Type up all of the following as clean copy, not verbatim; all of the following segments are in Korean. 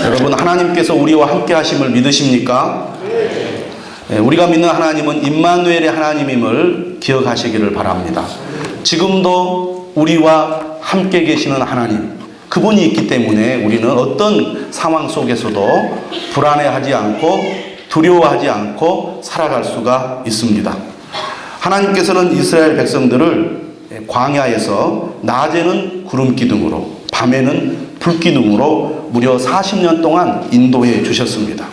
여러분, 하나님께서 우리와 함께 하심을 믿으십니까? 우리가 믿는 하나님은 임마누엘의 하나님임을 기억하시기를 바랍니다. 지금도 우리와 함께 계시는 하나님, 그분이 있기 때문에 우리는 어떤 상황 속에서도 불안해하지 않고 두려워하지 않고 살아갈 수가 있습니다. 하나님께서는 이스라엘 백성들을 광야에서 낮에는 구름 기둥으로 밤에는 불 기둥으로 무려 40년 동안 인도해 주셨습니다.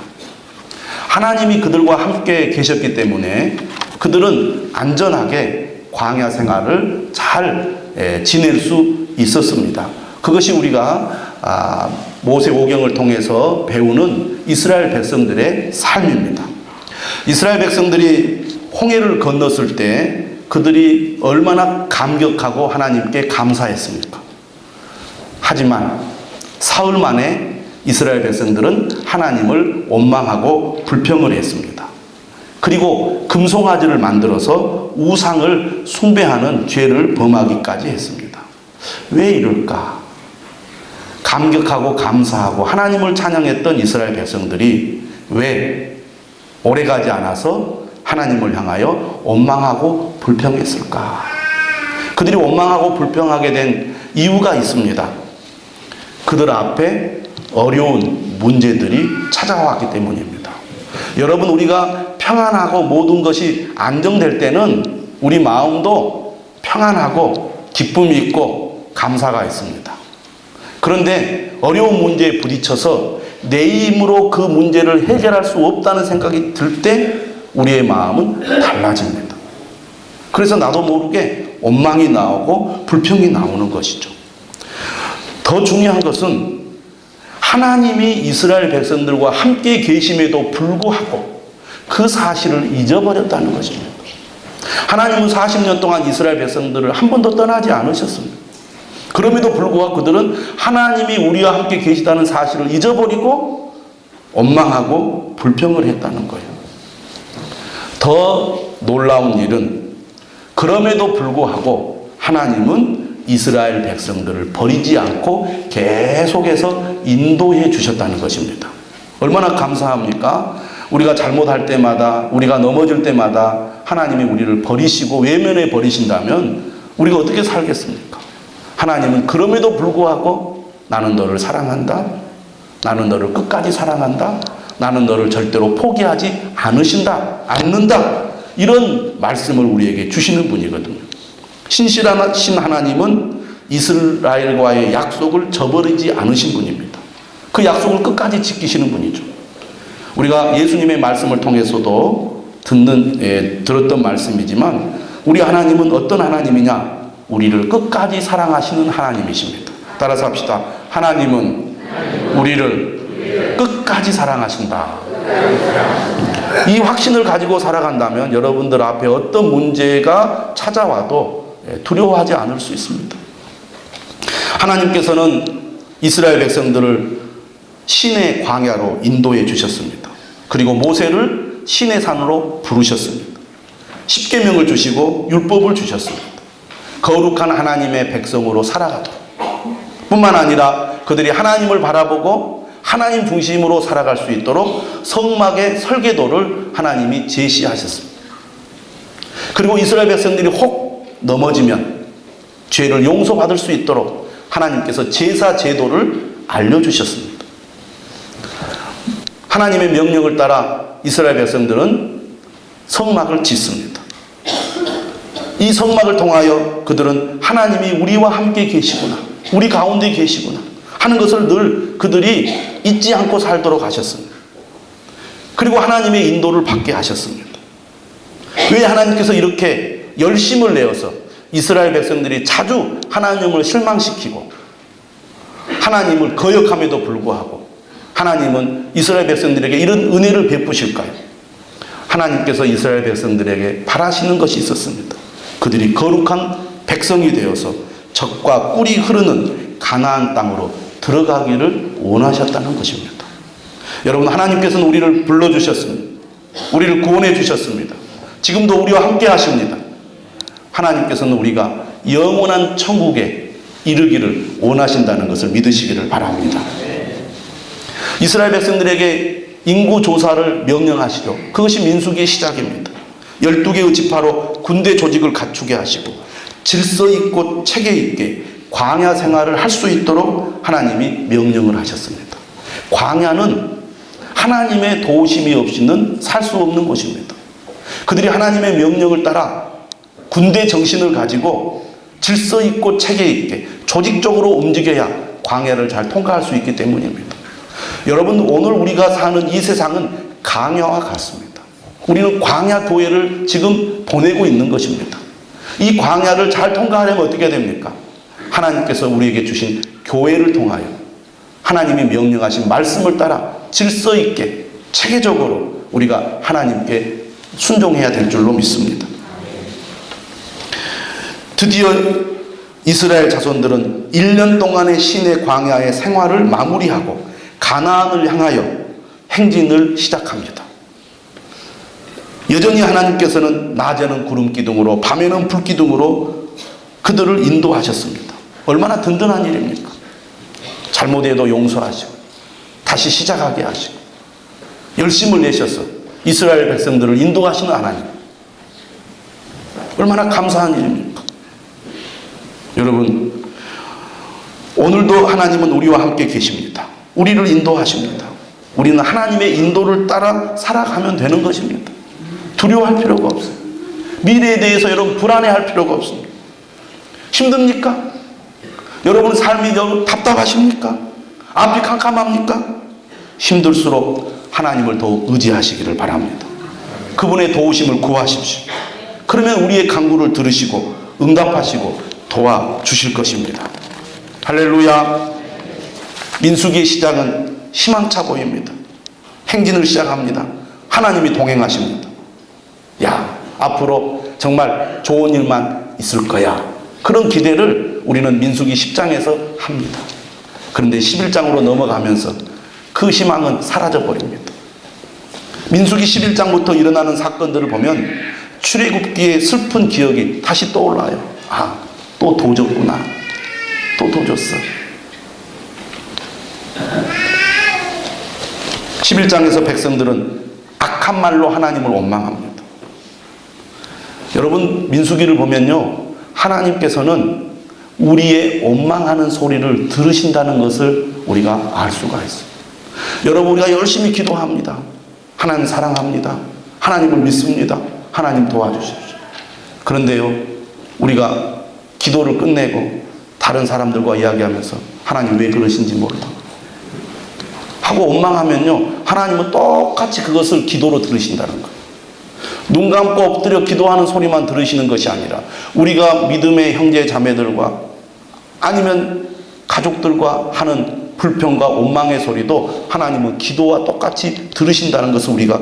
하나님이 그들과 함께 계셨기 때문에 그들은 안전하게 광야 생활을 잘 지낼 수 있었습니다. 그것이 우리가 모세오경을 통해서 배우는 이스라엘 백성들의 삶입니다. 이스라엘 백성들이 홍해를 건넜을 때 그들이 얼마나 감격하고 하나님께 감사했습니까? 하지만 사흘 만에 이스라엘 백성들은 하나님을 원망하고 불평을 했습니다. 그리고 금송아지를 만들어서 우상을 숭배하는 죄를 범하기까지 했습니다. 왜 이럴까? 감격하고 감사하고 하나님을 찬양했던 이스라엘 백성들이 왜 오래가지 않아서 하나님을 향하여 원망하고 불평했을까? 그들이 원망하고 불평하게 된 이유가 있습니다. 그들 앞에 어려운 문제들이 찾아왔기 때문입니다. 여러분, 우리가 평안하고 모든 것이 안정될 때는 우리 마음도 평안하고 기쁨이 있고 감사가 있습니다. 그런데 어려운 문제에 부딪혀서 내 힘으로 그 문제를 해결할 수 없다는 생각이 들 때 우리의 마음은 달라집니다. 그래서 나도 모르게 원망이 나오고 불평이 나오는 것이죠. 더 중요한 것은 하나님이 이스라엘 백성들과 함께 계심에도 불구하고 그 사실을 잊어버렸다는 것입니다. 하나님은 40년 동안 이스라엘 백성들을 한 번도 떠나지 않으셨습니다. 그럼에도 불구하고 그들은 하나님이 우리와 함께 계시다는 사실을 잊어버리고 원망하고 불평을 했다는 거예요. 더 놀라운 일은 그럼에도 불구하고 하나님은 이스라엘 백성들을 버리지 않고 계속해서 인도해 주셨다는 것입니다. 얼마나 감사합니까? 우리가 잘못할 때마다, 우리가 넘어질 때마다 하나님이 우리를 버리시고 외면해 버리신다면 우리가 어떻게 살겠습니까? 하나님은 그럼에도 불구하고 나는 너를 사랑한다. 나는 너를 끝까지 사랑한다. 나는 너를 절대로 포기하지 않는다. 이런 말씀을 우리에게 주시는 분이거든요. 신실하신 하나님은 이스라엘과의 약속을 저버리지 않으신 분입니다. 그 약속을 끝까지 지키시는 분이죠. 우리가 예수님의 말씀을 통해서도 들었던 말씀이지만 우리 하나님은 어떤 하나님이냐? 우리를 끝까지 사랑하시는 하나님이십니다. 따라서 합시다. 하나님은 우리를 끝까지 사랑하신다. 이 확신을 가지고 살아간다면 여러분들 앞에 어떤 문제가 찾아와도 두려워하지 않을 수 있습니다. 하나님께서는 이스라엘 백성들을 신의 광야로 인도해 주셨습니다. 그리고 모세를 신의 산으로 부르셨습니다. 십계명을 주시고 율법을 주셨습니다. 거룩한 하나님의 백성으로 살아가도록, 뿐만 아니라 그들이 하나님을 바라보고 하나님 중심으로 살아갈 수 있도록 성막의 설계도를 하나님이 제시하셨습니다. 그리고 이스라엘 백성들이 혹 넘어지면 죄를 용서받을 수 있도록 하나님께서 제사 제도를 알려주셨습니다. 하나님의 명령을 따라 이스라엘 백성들은 성막을 짓습니다. 이 성막을 통하여 그들은 하나님이 우리와 함께 계시구나, 우리 가운데 계시구나 하는 것을 늘 그들이 잊지 않고 살도록 하셨습니다. 그리고 하나님의 인도를 받게 하셨습니다. 왜 하나님께서 이렇게 열심을 내어서 이스라엘 백성들이 자주 하나님을 실망시키고 하나님을 거역함에도 불구하고 하나님은 이스라엘 백성들에게 이런 은혜를 베푸실까요? 하나님께서 이스라엘 백성들에게 바라시는 것이 있었습니다. 그들이 거룩한 백성이 되어서 젖과 꿀이 흐르는 가나안 땅으로 들어가기를 원하셨다는 것입니다. 여러분, 하나님께서는 우리를 불러주셨습니다. 우리를 구원해 주셨습니다. 지금도 우리와 함께 하십니다. 하나님께서는 우리가 영원한 천국에 이르기를 원하신다는 것을 믿으시기를 바랍니다. 이스라엘 백성들에게 인구 조사를 명령하시죠. 그것이 민수기의 시작입니다. 12개의 지파로 군대 조직을 갖추게 하시고 질서 있고 체계 있게 광야 생활을 할 수 있도록 하나님이 명령을 하셨습니다. 광야는 하나님의 도우심이 없이는 살 수 없는 곳입니다. 그들이 하나님의 명령을 따라 군대 정신을 가지고 질서 있고 체계 있게 조직적으로 움직여야 광야를 잘 통과할 수 있기 때문입니다. 여러분, 오늘 우리가 사는 이 세상은 광야와 같습니다. 우리는 광야 교회를 지금 보내고 있는 것입니다. 이 광야를 잘 통과하려면 어떻게 됩니까? 하나님께서 우리에게 주신 교회를 통하여 하나님이 명령하신 말씀을 따라 질서 있게 체계적으로 우리가 하나님께 순종해야 될 줄로 믿습니다. 드디어 이스라엘 자손들은 1년 동안의 시내 광야의 생활을 마무리하고 가나안을 향하여 행진을 시작합니다. 여전히 하나님께서는 낮에는 구름 기둥으로 밤에는 불 기둥으로 그들을 인도하셨습니다. 얼마나 든든한 일입니까? 잘못해도 용서하시고 다시 시작하게 하시고 열심을 내셔서 이스라엘 백성들을 인도하시는 하나님, 얼마나 감사한 일입니까? 여러분, 오늘도 하나님은 우리와 함께 계십니다. 우리를 인도하십니다. 우리는 하나님의 인도를 따라 살아가면 되는 것입니다. 두려워할 필요가 없어요. 미래에 대해서 여러분 불안해할 필요가 없습니다. 힘듭니까? 여러분 삶이 너무 답답하십니까? 앞이 캄캄합니까? 힘들수록 하나님을 더욱 의지하시기를 바랍니다. 그분의 도우심을 구하십시오. 그러면 우리의 간구를 들으시고 응답하시고 도와주실 것입니다. 할렐루야. 민수기의 시작은 희망차 보입니다. 행진을 시작합니다. 하나님이 동행하십니다. 야, 앞으로 정말 좋은 일만 있을 거야. 그런 기대를 우리는 민수기 10장에서 합니다. 그런데 11장으로 넘어가면서 그 희망은 사라져 버립니다. 민수기 11장부터 일어나는 사건들을 보면 출애굽기의 슬픈 기억이 다시 떠올라요. 아, 또 도졌구나. 또 도졌어. 11장에서 백성들은 악한 말로 하나님을 원망합니다. 여러분, 민수기를 보면요, 하나님께서는 우리의 원망하는 소리를 들으신다는 것을 우리가 알 수가 있어요. 여러분, 우리가 열심히 기도합니다. 하나님 사랑합니다. 하나님을 믿습니다. 하나님 도와주십시오. 그런데요, 우리가 기도를 끝내고 다른 사람들과 이야기하면서 하나님 왜 그러신지 몰라 하고 원망하면요, 하나님은 똑같이 그것을 기도로 들으신다는 거예요. 눈 감고 엎드려 기도하는 소리만 들으시는 것이 아니라 우리가 믿음의 형제 자매들과 아니면 가족들과 하는 불평과 원망의 소리도 하나님은 기도와 똑같이 들으신다는 것을 우리가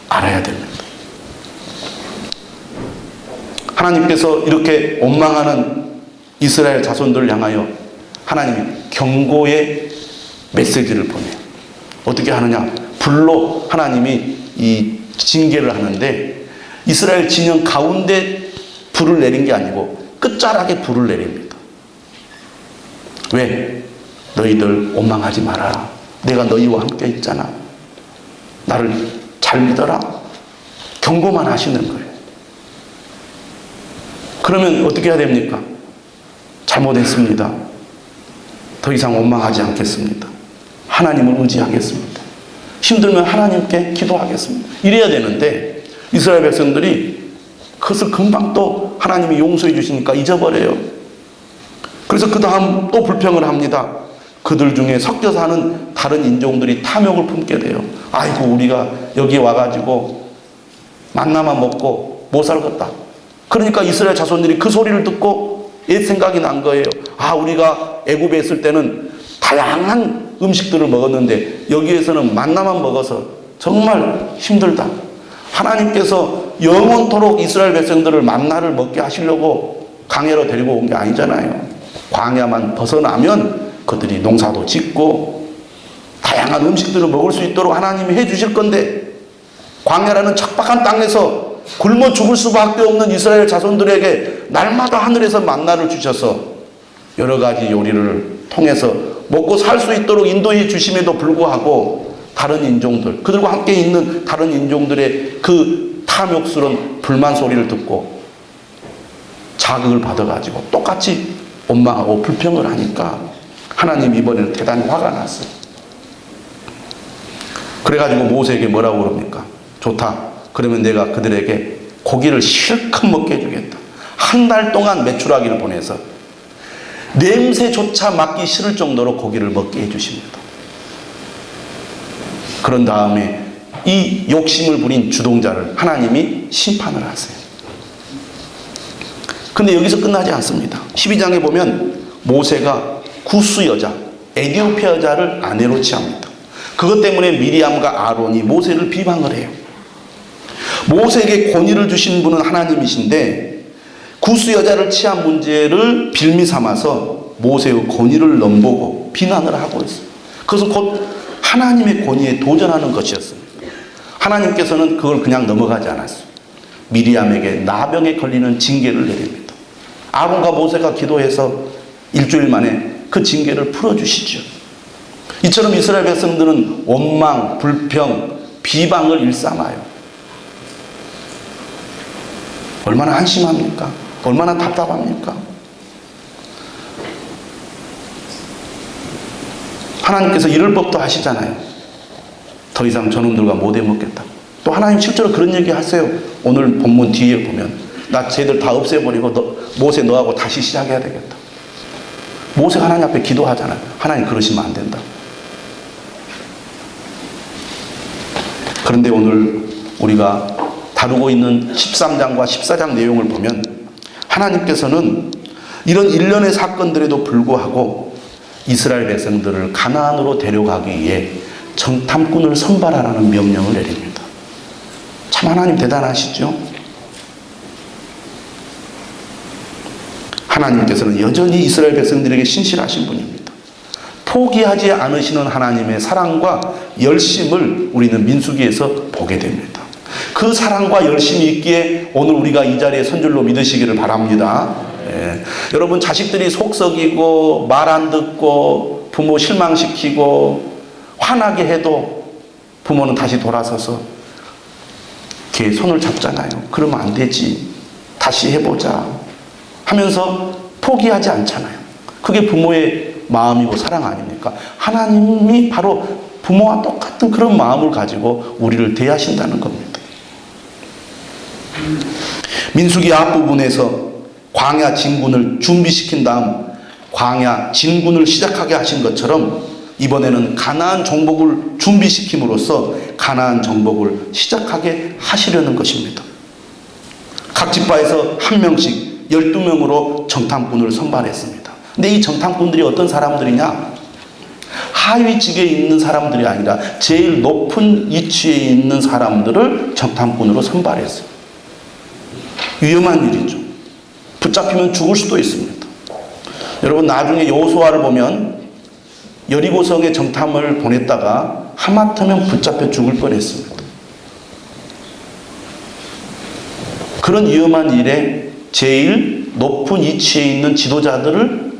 알아야 됩니다. 하나님께서 이렇게 원망하는 이스라엘 자손들을 향하여 하나님이 경고의 메시지를 보내요. 어떻게 하느냐? 불로 하나님이 이 징계를 하는데 이스라엘 진영 가운데 불을 내린 게 아니고 끝자락에 불을 내립니다. 왜? 너희들 원망하지 마라. 내가 너희와 함께 있잖아. 나를 잘 믿어라. 경고만 하시는 거예요. 그러면 어떻게 해야 됩니까? 잘못했습니다. 더 이상 원망하지 않겠습니다. 하나님을 의지하겠습니다. 힘들면 하나님께 기도하겠습니다. 이래야 되는데 이스라엘 백성들이 그것을 금방 또 하나님이 용서해 주시니까 잊어버려요. 그래서 그 다음 또 불평을 합니다. 그들 중에 섞여 사는 다른 인종들이 탐욕을 품게 돼요. 아이고, 우리가 여기 와가지고 만나만 먹고 못 살겠다. 그러니까 이스라엘 자손들이 그 소리를 듣고 옛 생각이 난 거예요. 아, 우리가 애굽에 있을 때는 다양한 음식들을 먹었는데 여기에서는 만나만 먹어서 정말 힘들다. 하나님께서 영원토록 이스라엘 백성들을 만나를 먹게 하시려고 광야로 데리고 온 게 아니잖아요. 광야만 벗어나면 그들이 농사도 짓고 다양한 음식들을 먹을 수 있도록 하나님이 해주실 건데 광야라는 척박한 땅에서 굶어 죽을 수밖에 없는 이스라엘 자손들에게 날마다 하늘에서 만나를 주셔서 여러 가지 요리를 통해서 먹고 살 수 있도록 인도해 주심에도 불구하고 다른 인종들, 그들과 함께 있는 다른 인종들의 그 탐욕스러운 불만 소리를 듣고 자극을 받아가지고 똑같이 원망하고 불평을 하니까 하나님 이번에는 대단히 화가 났어요. 그래가지고 모세에게 뭐라고 그럽니까? 좋다. 그러면 내가 그들에게 고기를 실컷 먹게 해주겠다. 한 달 동안 메추라기를 보내서 냄새조차 맡기 싫을 정도로 고기를 먹게 해주십니다. 그런 다음에 이 욕심을 부린 주동자를 하나님이 심판을 하세요. 근데 여기서 끝나지 않습니다. 12장에 보면 모세가 구스 여자, 에디오피아 여자를 아내로 취합니다. 그것 때문에 미리암과 아론이 모세를 비방을 해요. 모세에게 권위를 주신 분은 하나님이신데 구스 여자를 취한 문제를 빌미 삼아서 모세의 권위를 넘보고 비난을 하고 있어요. 그것은 곧 하나님의 권위에 도전하는 것이었습니다. 하나님께서는 그걸 그냥 넘어가지 않았어요. 미리암에게 나병에 걸리는 징계를 내립니다. 아론과 모세가 기도해서 일주일 만에 그 징계를 풀어주시죠. 이처럼 이스라엘 백성들은 원망, 불평, 비방을 일삼아요. 얼마나 한심합니까? 얼마나 답답합니까? 하나님께서 이럴 법도 하시잖아요. 더 이상 저놈들과 못 해먹겠다. 또 하나님 실제로 그런 얘기 하세요. 오늘 본문 뒤에 보면 나 쟤들 다 없애버리고 모세 너하고 다시 시작해야 되겠다. 모세가 하나님 앞에 기도하잖아요. 하나님 그러시면 안 된다. 그런데 오늘 우리가 다루고 있는 13장과 14장 내용을 보면 하나님께서는 이런 일련의 사건들에도 불구하고 이스라엘 백성들을 가나안으로 데려가기 위해 정탐꾼을 선발하라는 명령을 내립니다. 참 하나님 대단하시죠? 하나님께서는 여전히 이스라엘 백성들에게 신실하신 분입니다. 포기하지 않으시는 하나님의 사랑과 열심을 우리는 민수기에서 보게 됩니다. 그 사랑과 열심이 있기에 오늘 우리가 이 자리에 선 줄로 믿으시기를 바랍니다. 여러분 자식들이 속 썩이고 말 안 듣고 부모 실망시키고 화나게 해도 부모는 다시 돌아서서 걔 손을 잡잖아요. 그러면 안 되지. 다시 해보자 하면서 포기하지 않잖아요. 그게 부모의 마음이고 사랑 아닙니까? 하나님이 바로 부모와 똑같은 그런 마음을 가지고 우리를 대하신다는 겁니다. 민수기 앞부분에서 광야 진군을 준비시킨 다음 광야 진군을 시작하게 하신 것처럼 이번에는 가나안 정복을 준비시킴으로써 가나안 정복을 시작하게 하시려는 것입니다. 각 지파에서 한 명씩 12명으로 정탐꾼을 선발했습니다. 근데 이 정탐꾼들이 어떤 사람들이냐? 하위직에 있는 사람들이 아니라 제일 높은 위치에 있는 사람들을 정탐꾼으로 선발했어요. 위험한 일이죠. 붙잡히면 죽을 수도 있습니다. 여러분 나중에 여호수아를 보면 여리고성에 정탐을 보냈다가 하마터면 붙잡혀 죽을 뻔했습니다. 그런 위험한 일에 제일 높은 위치에 있는 지도자들을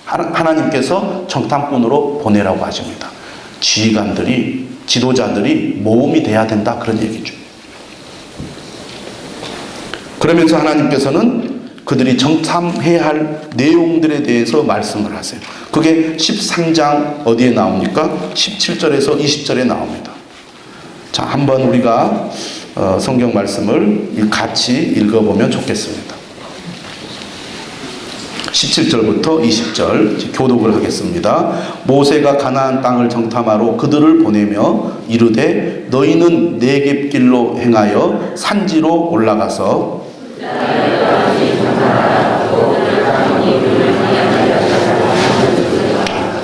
하나님께서 정탐꾼으로 보내라고 하십니다. 지휘관들이 지도자들이 모험이 돼야 된다 그런 얘기죠. 그러면서 하나님께서는 그들이 정탐해야 할 내용들에 대해서 말씀을 하세요. 그게 13장 어디에 나옵니까? 17절에서 20절에 나옵니다. 자, 한번 우리가 성경 말씀을 같이 읽어보면 좋겠습니다. 17절부터 20절 교독을 하겠습니다. 모세가 가나안 땅을 정탐하러 그들을 보내며 이르되 너희는 네겝길로 행하여 산지로 올라가서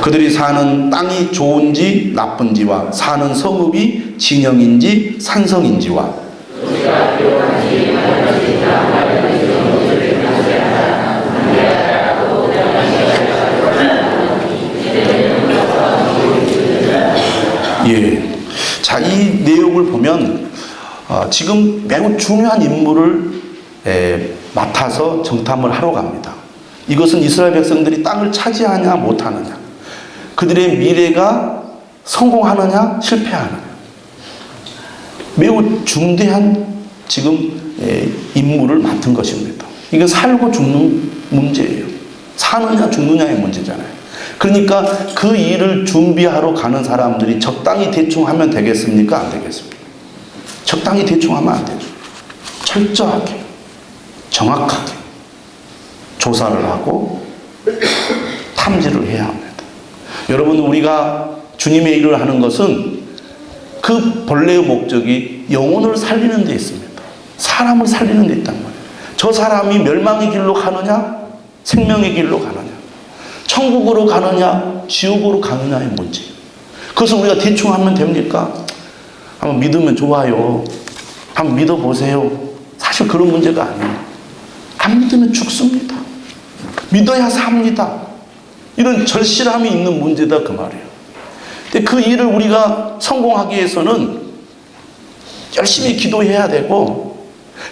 그들이 사는 땅이 좋은지 나쁜지와 사는 성읍이 진영인지 산성인지와 예. 자, 이 내용을 보면 지금 매우 중요한 임무를 맡아서 정탐을 하러 갑니다. 이것은 이스라엘 백성들이 땅을 차지하냐 못하느냐. 그들의 미래가 성공하느냐 실패하느냐, 매우 중대한 지금 임무를 맡은 것입니다. 이건 살고 죽는 문제예요. 사느냐 죽느냐의 문제잖아요. 그러니까 그 일을 준비하러 가는 사람들이 적당히 대충 하면 되겠습니까? 안 되겠습니까? 적당히 대충 하면 안 되죠. 철저하게, 정확하게 조사를 하고 탐지를 해야 합니다. 여러분, 우리가 주님의 일을 하는 것은 그 본래의 목적이 영혼을 살리는 데 있습니다. 사람을 살리는 데 있단 말이에요. 저 사람이 멸망의 길로 가느냐, 생명의 길로 가느냐, 천국으로 가느냐, 지옥으로 가느냐의 문제. 그것을 우리가 대충 하면 됩니까? 한번 믿으면 좋아요. 한번 믿어보세요. 사실 그런 문제가 아니에요. 안 믿으면 죽습니다. 믿어야 삽니다. 이런 절실함이 있는 문제다, 그 말이에요. 근데 그 일을 우리가 성공하기 위해서는 열심히 기도해야 되고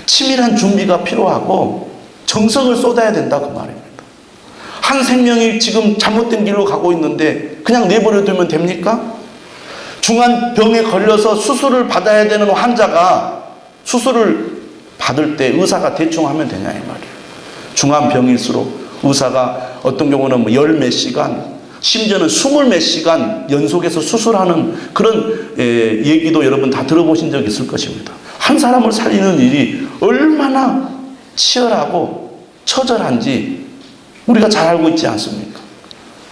치밀한 준비가 필요하고 정성을 쏟아야 된다, 그 말입니다. 한 생명이 지금 잘못된 길로 가고 있는데 그냥 내버려 두면 됩니까? 중한 병에 걸려서 수술을 받아야 되는 환자가 수술을 받을 때 의사가 대충 하면 되냐 이 말이에요. 중한 병일수록 의사가 어떤 경우는 열 몇 시간, 심지어는 20몇 시간 연속해서 수술하는 그런 얘기도 여러분 다 들어보신 적 있을 것입니다. 한 사람을 살리는 일이 얼마나 치열하고 처절한지 우리가 잘 알고 있지 않습니까?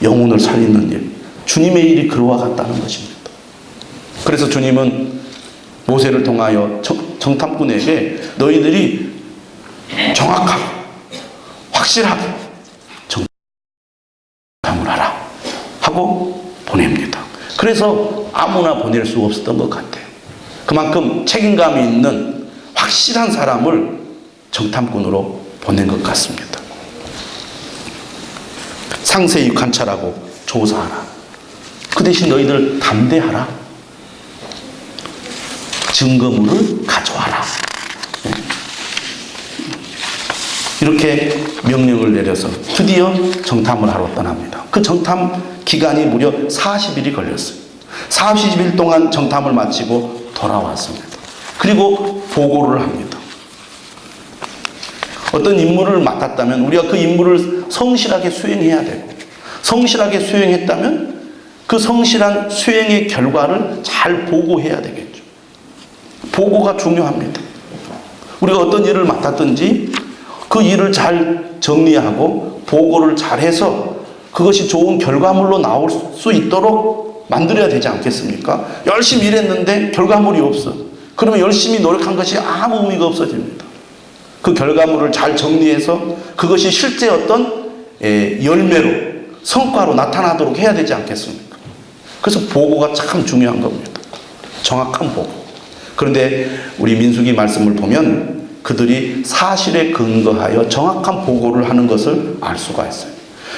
영혼을 살리는 일, 주님의 일이 그와 같다는 것입니다. 그래서 주님은 모세를 통하여 정탐꾼에게 너희들이 정확하게, 확실하게 정탐을 하라 하고 보냅니다. 그래서 아무나 보낼 수 없었던 것 같아요. 그만큼 책임감이 있는 확실한 사람을 정탐꾼으로 보낸 것 같습니다. 상세히 관찰하고 조사하라. 그 대신 너희들 담대하라. 증거물을 가져와라. 이렇게 명령을 내려서 드디어 정탐을 하러 떠납니다. 그 정탐 기간이 무려 40일이 걸렸어요. 40일 동안 정탐을 마치고 돌아왔습니다. 그리고 보고를 합니다. 어떤 임무를 맡았다면 우리가 그 임무를 성실하게 수행해야 되고, 성실하게 수행했다면 그 성실한 수행의 결과를 잘 보고해야 되겠죠. 보고가 중요합니다. 우리가 어떤 일을 맡았든지 그 일을 잘 정리하고 보고를 잘해서 그것이 좋은 결과물로 나올 수 있도록 만들어야 되지 않겠습니까? 열심히 일했는데 결과물이 없어. 그러면 열심히 노력한 것이 아무 의미가 없어집니다. 그 결과물을 잘 정리해서 그것이 실제 어떤 열매로, 성과로 나타나도록 해야 되지 않겠습니까? 그래서 보고가 참 중요한 겁니다. 정확한 보고. 그런데 우리 민수기 말씀을 보면 그들이 사실에 근거하여 정확한 보고를 하는 것을 알 수가 있어요.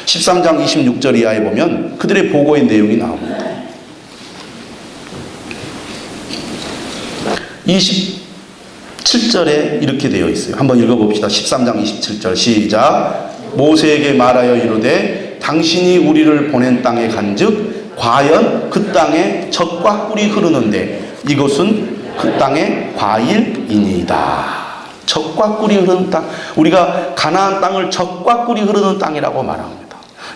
13장 26절 이하에 보면 그들의 보고의 내용이 나옵니다. 27절에 이렇게 되어 있어요. 한번 읽어봅시다. 13장 27절 시작. 모세에게 말하여 이르되 당신이 우리를 보낸 땅에 간즉 과연 그 땅에 젖과 꿀이 흐르는데 이곳은 그 땅의 과일이니이다. 젖과 꿀이 흐르는 땅. 우리가 가나안 땅을 젖과 꿀이 흐르는 땅이라고 말합니다.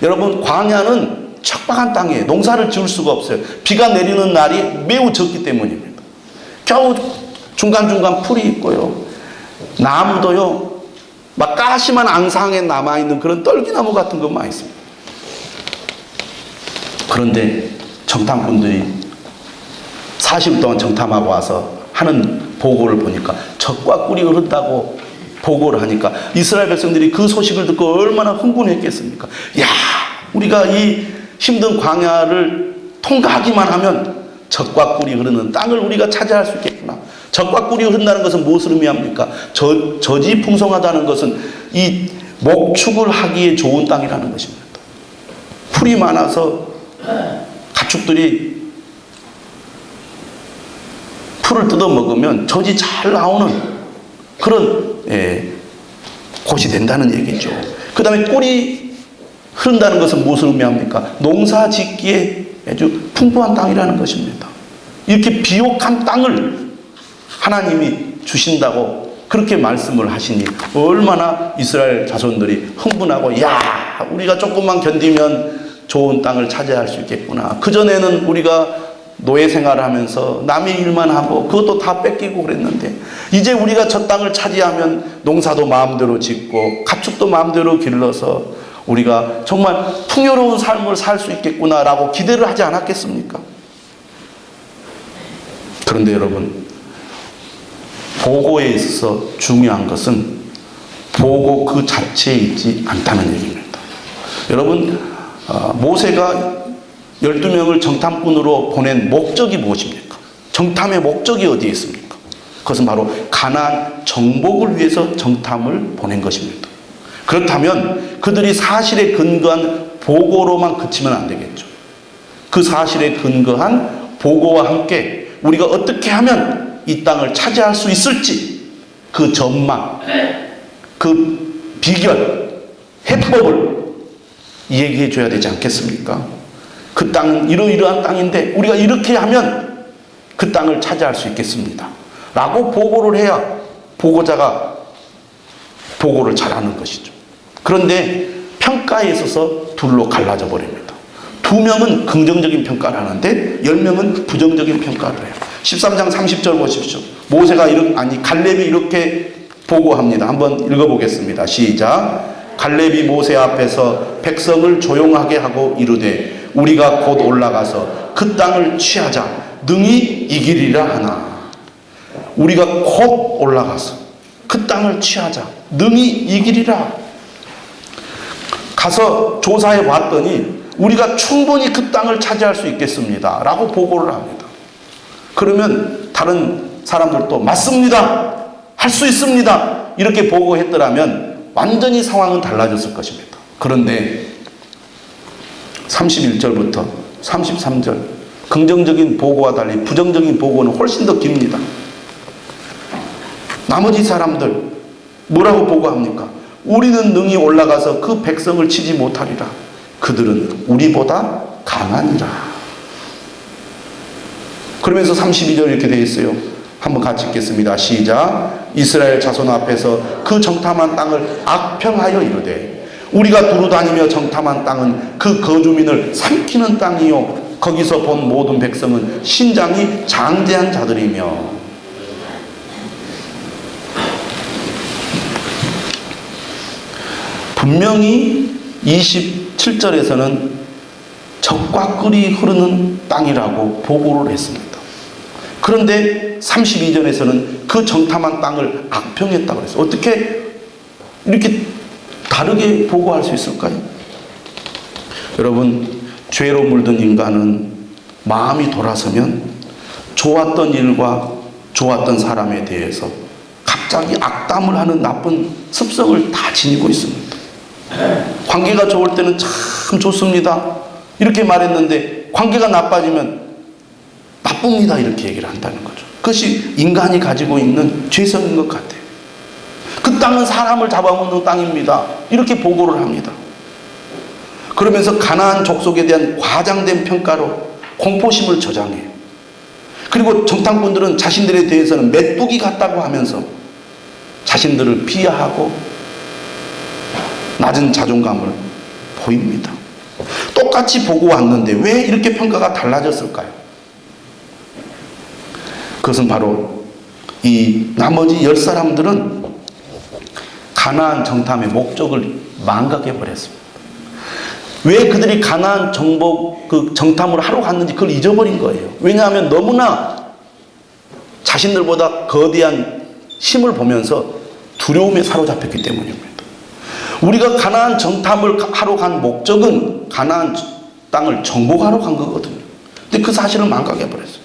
여러분, 광야는 척박한 땅이에요. 농사를 지을 수가 없어요. 비가 내리는 날이 매우 적기 때문입니다. 겨우 중간중간 풀이 있고요. 나무도요, 막 까시만 앙상에 남아있는 그런 떨기나무 같은 것만 있습니다. 그런데 정탐꾼들이 40일 동안 정탐하고 와서 하는 보고를 보니까 젖과 꿀이 흐른다고 보고를 하니까 이스라엘 백성들이 그 소식을 듣고 얼마나 흥분했겠습니까? 야, 우리가 이 힘든 광야를 통과하기만 하면 젖과 꿀이 흐르는 땅을 우리가 차지할 수 있겠구나. 젖과 꿀이 흐른다는 것은 무엇을 의미합니까? 젖이 풍성하다는 것은 이 목축을 하기에 좋은 땅이라는 것입니다. 풀이 많아서 가축들이 풀을 뜯어 먹으면 젖이 잘 나오는 그런 곳이 된다는 얘기죠. 그 다음에 꿀이 흐른다는 것은 무엇을 의미합니까? 농사 짓기에 아주 풍부한 땅이라는 것입니다. 이렇게 비옥한 땅을 하나님이 주신다고 그렇게 말씀을 하시니 얼마나 이스라엘 자손들이 흥분하고, 야, 우리가 조금만 견디면 좋은 땅을 차지할 수 있겠구나. 그전에는 우리가 노예 생활을 하면서 남의 일만 하고 그것도 다 뺏기고 그랬는데, 이제 우리가 저 땅을 차지하면 농사도 마음대로 짓고 가축도 마음대로 길러서 우리가 정말 풍요로운 삶을 살 수 있겠구나라고 기대를 하지 않았겠습니까? 그런데 여러분, 보고에 있어서 중요한 것은 보고 그 자체에 있지 않다는 얘기입니다. 여러분, 모세가 12명을 정탐꾼으로 보낸 목적이 무엇입니까? 정탐의 목적이 어디에 있습니까? 그것은 바로 가나안 정복을 위해서 정탐을 보낸 것입니다. 그렇다면 그들이 사실에 근거한 보고로만 그치면 안 되겠죠. 그 사실에 근거한 보고와 함께 우리가 어떻게 하면 이 땅을 차지할 수 있을지, 그 전망, 그 비결, 해법을 얘기해 줘야 되지 않겠습니까? 그 땅은 이러이러한 땅인데 우리가 이렇게 하면 그 땅을 차지할 수 있겠습니다 라고 보고를 해야 보고자가 보고를 잘하는 것이죠. 그런데 평가에 있어서 둘로 갈라져 버립니다. 2명은 긍정적인 평가를 하는데 10명은 부정적인 평가를 해요. 13장 30절 보십시오. 갈렙이 이렇게 보고합니다. 한번 읽어보겠습니다. 시작. 갈렙이 모세 앞에서 백성을 조용하게 하고 이르되 우리가 곧 올라가서 그 땅을 취하자 능히 이기리라 하나. 우리가 곧 올라가서 그 땅을 취하자 능히 이기리라. 가서 조사해 봤더니 우리가 충분히 그 땅을 차지할 수 있겠습니다 라고 보고를 합니다. 그러면 다른 사람들도 맞습니다, 할 수 있습니다 이렇게 보고했더라면 완전히 상황은 달라졌을 것입니다. 그런데 31절부터 33절 긍정적인 보고와 달리 부정적인 보고는 훨씬 더 깁니다. 나머지 사람들 뭐라고 보고합니까? 우리는 능히 올라가서 그 백성을 치지 못하리라. 그들은 우리보다 강하니라. 그러면서 32절 이렇게 되어 있어요. 한번 같이 읽겠습니다. 시작. 이스라엘 자손 앞에서 그 정탐한 땅을 악평하여 이르되 우리가 두루 다니며 정탐한 땅은 그 거주민을 삼키는 땅이요 거기서 본 모든 백성은 신장이 장대한 자들이며. 분명히 27절에서는 적과 꿀이 흐르는 땅이라고 보고를 했습니다. 그런데 32절에서는 그 정탐한 땅을 악평했다고 했어요. 어떻게 이렇게 다르게 보고할 수 있을까요? 여러분, 죄로 물든 인간은 마음이 돌아서면 좋았던 일과 좋았던 사람에 대해서 갑자기 악담을 하는 나쁜 습성을 다 지니고 있습니다. 관계가 좋을 때는 참 좋습니다 이렇게 말했는데 관계가 나빠지면 나쁩니다 이렇게 얘기를 한다는 거죠. 그것이 인간이 가지고 있는 죄성인 것 같아요. 그 땅은 사람을 잡아먹는 땅입니다 이렇게 보고를 합니다. 그러면서 가나안 족속에 대한 과장된 평가로 공포심을 저장해요. 그리고 정탐꾼들은 자신들에 대해서는 메뚜기 같다고 하면서 자신들을 비하하고 낮은 자존감을 보입니다. 똑같이 보고 왔는데 왜 이렇게 평가가 달라졌을까요? 그것은 바로 이 나머지 10사람들은 가나안 정탐의 목적을 망각해 버렸습니다. 왜 그들이 가나안 정탐을 하러 갔는지 그걸 잊어버린 거예요. 왜냐하면 너무나 자신들보다 거대한 힘을 보면서 두려움에 사로잡혔기 때문입니다. 우리가 가나안 정탐을 하러 간 목적은 가나안 땅을 정복하러 간 거거든요. 근데 그 사실을 망각해 버렸어요.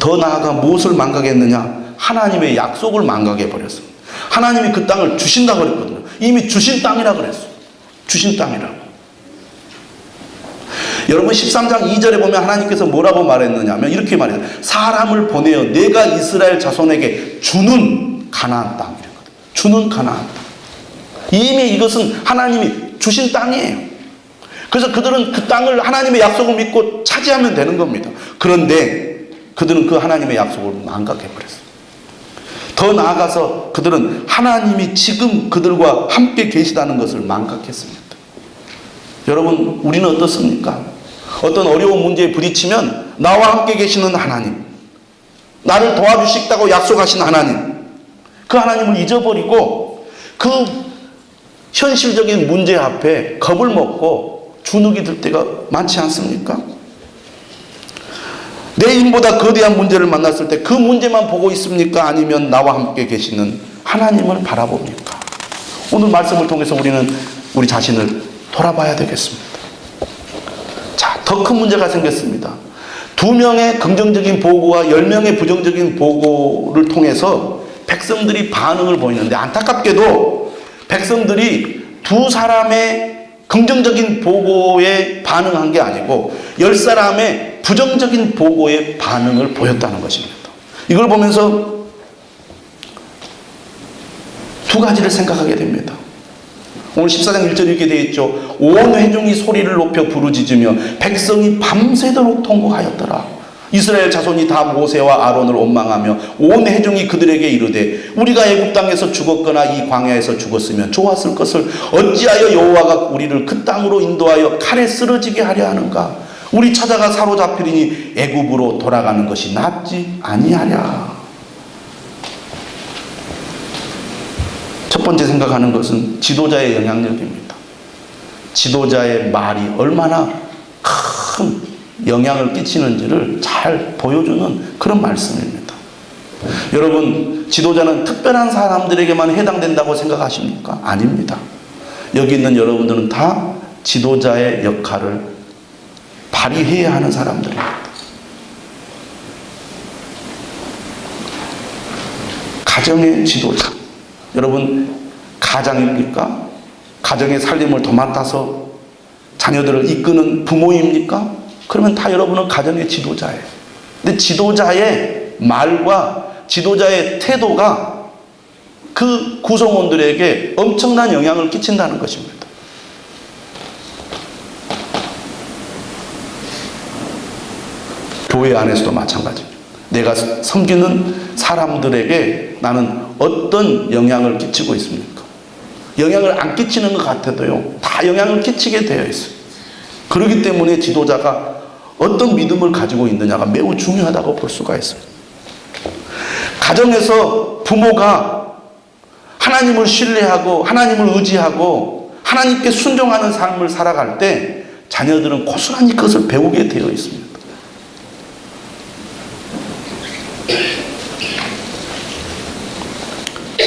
더 나아가 무엇을 망각했느냐? 하나님의 약속을 망각해 버렸습니다. 하나님이 그 땅을 주신다고 그랬거든요. 이미 주신 땅이라 그랬어요. 주신 땅이라고. 여러분 13장 2절에 보면 하나님께서 뭐라고 말했느냐면 이렇게 말해요. 사람을 보내어 내가 이스라엘 자손에게 주는 가나안 땅이거든요. 주는 가나안 땅. 이미 이것은 하나님이 주신 땅이에요. 그래서 그들은 그 땅을 하나님의 약속을 믿고 차지하면 되는 겁니다. 그런데 그들은 그 하나님의 약속을 망각해버렸어요. 더 나아가서 그들은 하나님이 지금 그들과 함께 계시다는 것을 망각했습니다. 여러분, 우리는 어떻습니까? 어떤 어려운 문제에 부딪히면 나와 함께 계시는 하나님, 나를 도와주시겠다고 약속하신 하나님, 그 하나님을 잊어버리고 그 현실적인 문제 앞에 겁을 먹고 주눅이 들 때가 많지 않습니까? 내 힘보다 거대한 문제를 만났을 때 그 문제만 보고 있습니까? 아니면 나와 함께 계시는 하나님을 바라봅니까? 오늘 말씀을 통해서 우리는 우리 자신을 돌아봐야 되겠습니다. 자, 더 큰 문제가 생겼습니다. 2명의 긍정적인 보고와 10명의 부정적인 보고를 통해서 백성들이 반응을 보이는데, 안타깝게도 백성들이 2사람의 긍정적인 보고에 반응한 게 아니고 10사람의 부정적인 보고에 반응을 보였다는 것입니다. 이걸 보면서 두 가지를 생각하게 됩니다. 오늘 14장 1절에 이렇게 되어 있죠. 온 회중이 소리를 높여 부르짖으며 백성이 밤새도록 통곡하였더라. 이스라엘 자손이 다 모세와 아론을 원망하며 온 회중이 그들에게 이르되 우리가 애굽 땅에서 죽었거나 이 광야에서 죽었으면 좋았을 것을 어찌하여 여호와가 우리를 그 땅으로 인도하여 칼에 쓰러지게 하려 하는가? 우리 찾아가 사로잡히리니 애굽으로 돌아가는 것이 낫지 아니하랴. 첫 번째 생각하는 것은 지도자의 영향력입니다. 지도자의 말이 얼마나 큰 영향을 끼치는지를 잘 보여주는 그런 말씀입니다. 여러분, 지도자는 특별한 사람들에게만 해당된다고 생각하십니까? 아닙니다. 여기 있는 여러분들은 다 지도자의 역할을 발휘해야 하는 사람들입니다. 가정의 지도자. 여러분, 가장입니까? 가정의 살림을 도맡아서 자녀들을 이끄는 부모입니까? 그러면 다 여러분은 가정의 지도자예요. 근데 지도자의 말과 지도자의 태도가 그 구성원들에게 엄청난 영향을 끼친다는 것입니다. 교회 안에서도 마찬가지입니다. 내가 섬기는 사람들에게 나는 어떤 영향을 끼치고 있습니까? 영향을 안 끼치는 것 같아도요, 다 영향을 끼치게 되어 있어요. 그렇기 때문에 지도자가 어떤 믿음을 가지고 있느냐가 매우 중요하다고 볼 수가 있습니다. 가정에서 부모가 하나님을 신뢰하고 하나님을 의지하고 하나님께 순종하는 삶을 살아갈 때 자녀들은 고스란히 그것을 배우게 되어 있습니다.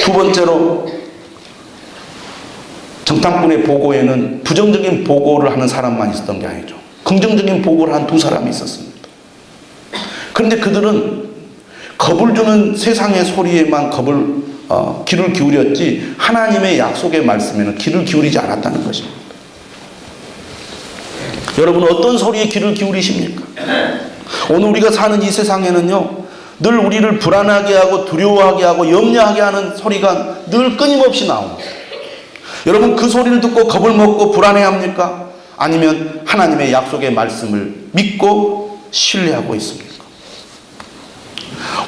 두 번째로, 정탐꾼의 보고에는 부정적인 보고를 하는 사람만 있었던 게 아니죠. 긍정적인 보고를 한 2사람이 있었습니다. 그런데 그들은 겁을 주는 세상의 소리에만 귀를 기울였지 하나님의 약속의 말씀에는 귀를 기울이지 않았다는 것입니다. 여러분, 어떤 소리에 귀를 기울이십니까? 오늘 우리가 사는 이 세상에는요, 늘 우리를 불안하게 하고 두려워하게 하고 염려하게 하는 소리가 늘 끊임없이 나옵니다. 여러분, 그 소리를 듣고 겁을 먹고 불안해합니까? 아니면 하나님의 약속의 말씀을 믿고 신뢰하고 있습니까?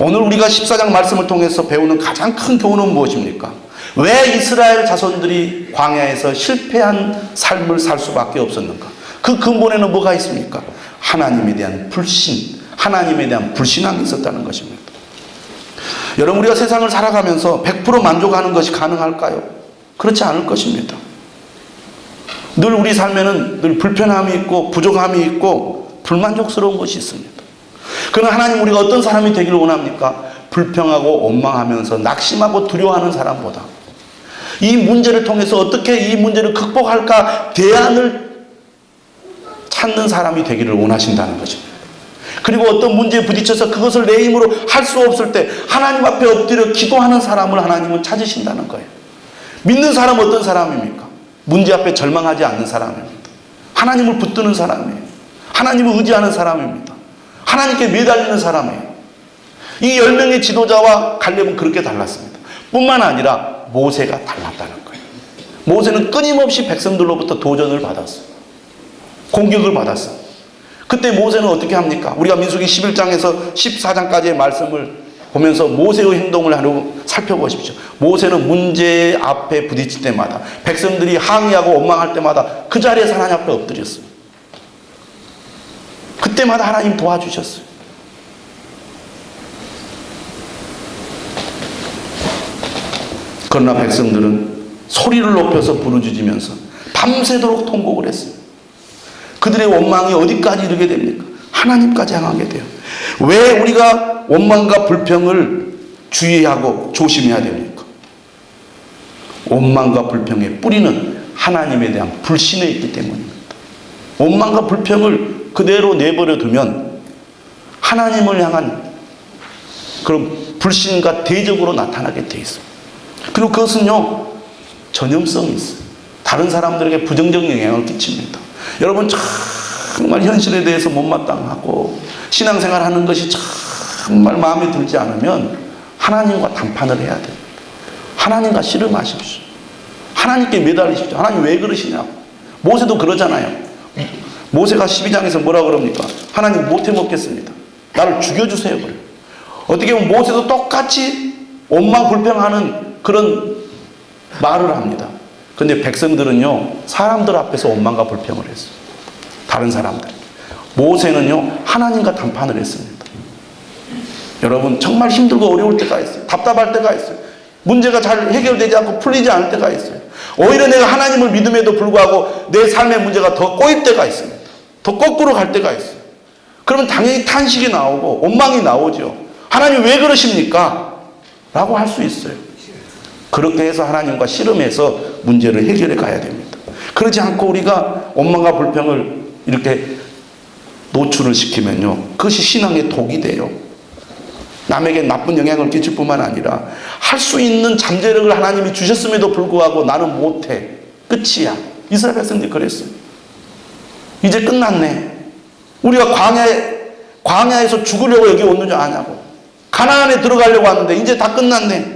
오늘 우리가 14장 말씀을 통해서 배우는 가장 큰 교훈은 무엇입니까? 왜 이스라엘 자손들이 광야에서 실패한 삶을 살 수밖에 없었는가? 그 근본에는 뭐가 있습니까? 하나님에 대한 불신, 하나님에 대한 불신앙이 있었다는 것입니다. 여러분, 우리가 세상을 살아가면서 100% 만족하는 것이 가능할까요? 그렇지 않을 것입니다. 늘 우리 삶에는 늘 불편함이 있고 부족함이 있고 불만족스러운 것이 있습니다. 그러나 하나님, 우리가 어떤 사람이 되기를 원합니까? 불평하고 원망하면서 낙심하고 두려워하는 사람보다 이 문제를 통해서 어떻게 이 문제를 극복할까 대안을 찾는 사람이 되기를 원하신다는 것입니다. 그리고 어떤 문제에 부딪혀서 그것을 내 힘으로 할 수 없을 때 하나님 앞에 엎드려 기도하는 사람을 하나님은 찾으신다는 거예요. 믿는 사람은 어떤 사람입니까? 문제 앞에 절망하지 않는 사람입니다. 하나님을 붙드는 사람이에요. 하나님을 의지하는 사람입니다. 하나님께 매달리는 사람이에요. 이 10명의 지도자와 갈렙은 그렇게 달랐습니다. 뿐만 아니라 모세가 달랐다는 거예요. 모세는 끊임없이 백성들로부터 도전을 받았어요. 공격을 받았어. 그때 모세는 어떻게 합니까? 우리가 민수기 11장에서 14장까지의 말씀을 보면서 모세의 행동을 하려고 살펴보십시오. 모세는 문제 앞에 부딪힐 때마다, 백성들이 항의하고 원망할 때마다 그 자리에서 하나님 앞에 엎드렸어요. 그때마다 하나님 도와주셨어요. 그러나 백성들은 소리를 높여서 부르짖으면서 밤새도록 통곡을 했어요. 그들의 원망이 어디까지 이르게 됩니까? 하나님까지 향하게 돼요. 왜 우리가 원망과 불평을 주의하고 조심해야 됩니까? 원망과 불평의 뿌리는 하나님에 대한 불신에 있기 때문입니다. 원망과 불평을 그대로 내버려 두면 하나님을 향한 그런 불신과 대적으로 나타나게 돼 있어요. 그리고 그것은요, 전염성이 있어요. 다른 사람들에게 부정적인 영향을 끼칩니다. 여러분, 정말 현실에 대해서 못마땅하고 신앙생활 하는 것이 정말 마음에 들지 않으면 하나님과談판을 해야 돼요. 하나님과 씨름하십시오. 하나님께 매달리십시오. 하나님 왜 그러시냐고. 모세도 그러잖아요. 모세가 12장에서 뭐라 그럽니까? 하나님 못해 먹겠습니다. 나를 죽여주세요. 그래요. 어떻게 보면 모세도 똑같이 원망 불평하는 그런 말을 합니다. 근데 백성들은요, 사람들 앞에서 원망과 불평을 했어요. 다른 사람들. 모세는요, 하나님과談판을 했습니다. 여러분, 정말 힘들고 어려울 때가 있어요. 답답할 때가 있어요. 문제가 잘 해결되지 않고 풀리지 않을 때가 있어요. 오히려 내가 하나님을 믿음에도 불구하고 내 삶의 문제가 더 꼬일 때가 있습니다. 더 거꾸로 갈 때가 있어요. 그러면 당연히 탄식이 나오고 원망이 나오죠. 하나님 왜 그러십니까? 라고 할 수 있어요. 그렇게 해서 하나님과 씨름해서 문제를 해결해 가야 됩니다. 그러지 않고 우리가 원망과 불평을 이렇게 노출을 시키면요, 그것이 신앙의 독이 돼요. 남에게 나쁜 영향을 끼칠 뿐만 아니라 할 수 있는 잠재력을 하나님이 주셨음에도 불구하고 나는 못해. 끝이야. 이스라엘 백성들이 그랬어요. 이제 끝났네. 우리가 광야에서 죽으려고 여기 온 줄 아냐고. 가나안에 들어가려고 하는데 이제 다 끝났네.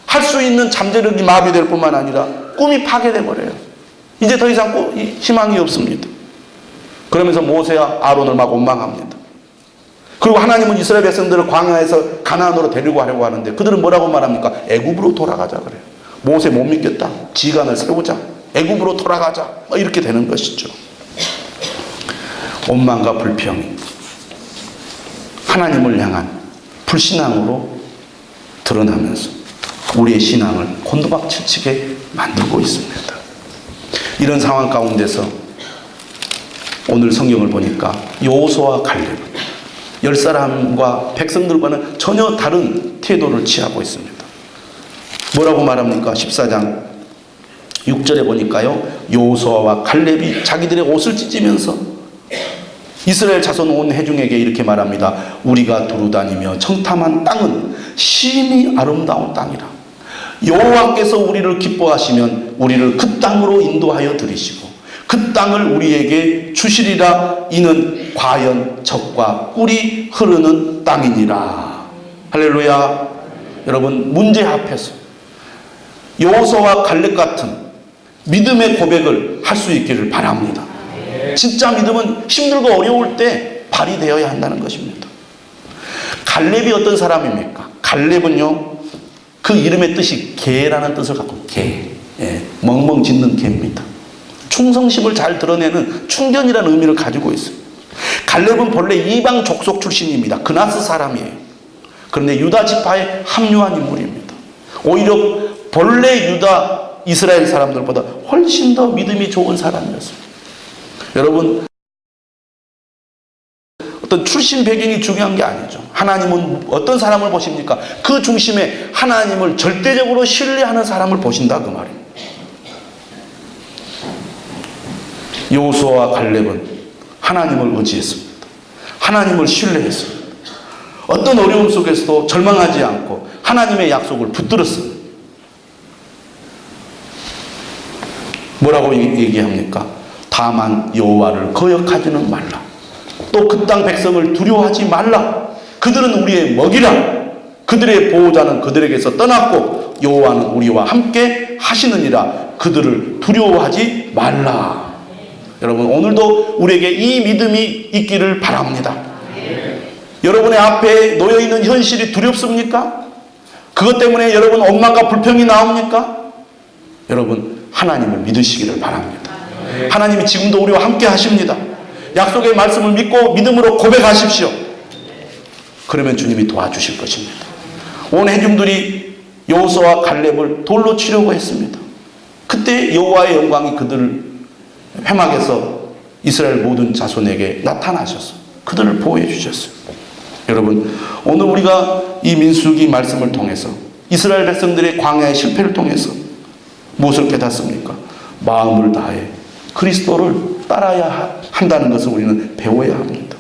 할 수 있는 잠재력이 마비될 뿐만 아니라 꿈이 파괴돼 버려요. 이제 더 이상 희망이 없습니다. 그러면서 모세와 아론을 막 원망합니다. 그리고 하나님은 이스라엘 백성들을 광야에서 가나안으로 데리고 가려고 하는데 그들은 뭐라고 말합니까? 애굽으로 돌아가자 그래요. 모세 못 믿겠다. 지간을 세우자. 애굽으로 돌아가자. 이렇게 되는 것이죠. 원망과 불평이 하나님을 향한 불신앙으로 드러나면서 우리의 신앙을 곤두박질치게 만들고 있습니다. 이런 상황 가운데서 오늘 성경을 보니까 여호수아와 갈렙은 10사람과 백성들과는 전혀 다른 태도를 취하고 있습니다. 뭐라고 말합니까? 14장 6절에 보니까요, 여호수아와 갈렙이 자기들의 옷을 찢으면서 이스라엘 자손 온 회중에게 이렇게 말합니다. 우리가 두루다니며 청탐한 땅은 심히 아름다운 땅이라. 여호와께서 우리를 기뻐하시면 우리를 그 땅으로 인도하여 들이시고 그 땅을 우리에게 주시리라. 이는 과연 젖과 꿀이 흐르는 땅이니라. 할렐루야. 여러분, 문제 앞에서 여호수아와 갈렙 같은 믿음의 고백을 할 수 있기를 바랍니다. 진짜 믿음은 힘들고 어려울 때 발휘되어야 한다는 것입니다. 갈렙이 어떤 사람입니까? 갈렙은요, 그 이름의 뜻이 개라는 뜻을 갖고 개, 멍멍 짖는 개입니다. 충성심을 잘 드러내는 충견이라는 의미를 가지고 있어요. 갈렙은 본래 이방 족속 출신입니다. 그나스 사람이에요. 그런데 유다 지파에 합류한 인물입니다. 오히려 본래 유다 이스라엘 사람들보다 훨씬 더 믿음이 좋은 사람이었습니다. 여러분, 어떤 출신 배경이 중요한 게 아니죠. 하나님은 어떤 사람을 보십니까? 그 중심에 하나님을 절대적으로 신뢰하는 사람을 보신다 그 말입니다. 여호수아와 갈렙은 하나님을 의지했습니다. 하나님을 신뢰했습니다. 어떤 어려움 속에서도 절망하지 않고 하나님의 약속을 붙들었습니다. 뭐라고 얘기합니까? 다만 여호와를 거역하지는 말라. 또 그 땅 백성을 두려워하지 말라. 그들은 우리의 먹이라. 그들의 보호자는 그들에게서 떠났고 여호와는 우리와 함께 하시느니라. 그들을 두려워하지 말라. 여러분 오늘도 우리에게 이 믿음이 있기를 바랍니다. 여러분의 앞에 놓여있는 현실이 두렵습니까? 그것 때문에 여러분 원망과 불평이 나옵니까? 여러분 하나님을 믿으시기를 바랍니다. 하나님이 지금도 우리와 함께 하십니다. 약속의 말씀을 믿고 믿음으로 고백하십시오. 그러면 주님이 도와주실 것입니다. 온 회중들이 여호수아와 갈렙을 돌로 치려고 했습니다. 그때 여호와의 영광이 그들을 회막에서 이스라엘 모든 자손에게 나타나셔서 그들을 보호해 주셨어요. 여러분 오늘 우리가 이 민수기 말씀을 통해서 이스라엘 백성들의 광야의 실패를 통해서 무엇을 깨닫습니까? 마음을 다해 그리스도를 따라야 한다는 것을 우리는 배워야 합니다.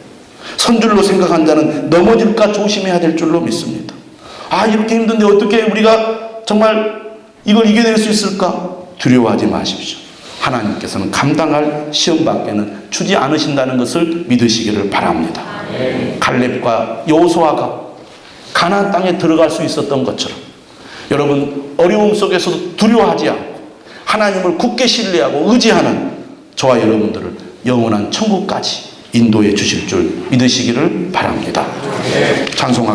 선줄로 생각한 자는 넘어질까 조심해야 될 줄로 믿습니다. 아 이렇게 힘든데 어떻게 우리가 정말 이걸 이겨낼 수 있을까? 두려워하지 마십시오. 하나님께서는 감당할 시험밖에는 주지 않으신다는 것을 믿으시기를 바랍니다. 갈렙과 여호수아가 가나안 땅에 들어갈 수 있었던 것처럼 여러분 어려움 속에서도 두려워하지 않고 하나님을 굳게 신뢰하고 의지하는 저와 여러분들을 영원한 천국까지 인도해 주실 줄 믿으시기를 바랍니다. 찬송하겠습니다.